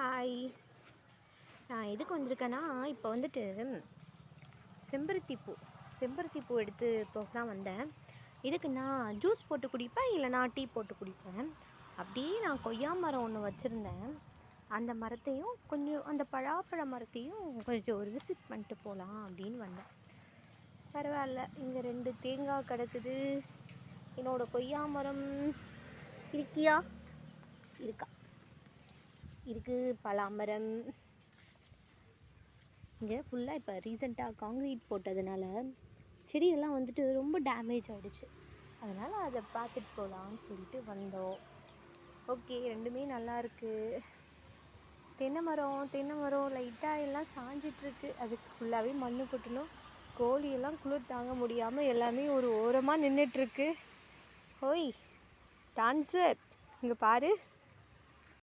Hi. நான் எதுக்கு வந்திருக்கேன்னா, இப்போ வந்துட்டு செம்பருத்தி பூ எடுத்து போக தான் வந்தேன். இதுக்கு நான் ஜூஸ் போட்டு குடிப்பேன், இல்லைனா டீ போட்டு குடிப்பேன். அப்படியே நான் கொய்யா மரம் ஒன்று வச்சுருந்தேன். அந்த மரத்தையும் கொஞ்சம் அந்த பலாப்பழ மரத்தையும் கொஞ்சம் ஒரு விசிட் பண்ணிட்டு போகலாம் அப்படின்னு வந்தேன். பரவாயில்ல, இங்கே 2 தேங்காய் கிடக்குது. என்னோடய கொய்யா மரம் இருக்கியா? இருக்கா? இருக்குது. பலாமரம் இங்கே ஃபுல்லாக இப்போ ரீசெண்டாக காங்க்ரீட் போட்டதுனால செடியெல்லாம் வந்துட்டு ரொம்ப டேமேஜ் ஆகிடுச்சு. அதனால் அதை பார்த்துட்டு போகலான்னு சொல்லிட்டு வந்தோம். ஓகே, ரெண்டுமே நல்லா இருக்குது. தென்னை மரம் லைட்டாக எல்லாம் சாஞ்சிட்ருக்கு. அதுக்கு ஃபுல்லாகவே மண் கொட்டணும். கோழியெல்லாம் குளிர் தாங்க முடியாமல் எல்லாமே ஒரு ஓரமாக நின்றுட்டுருக்கு. ஓய் டான்சர், இங்கே பாரு.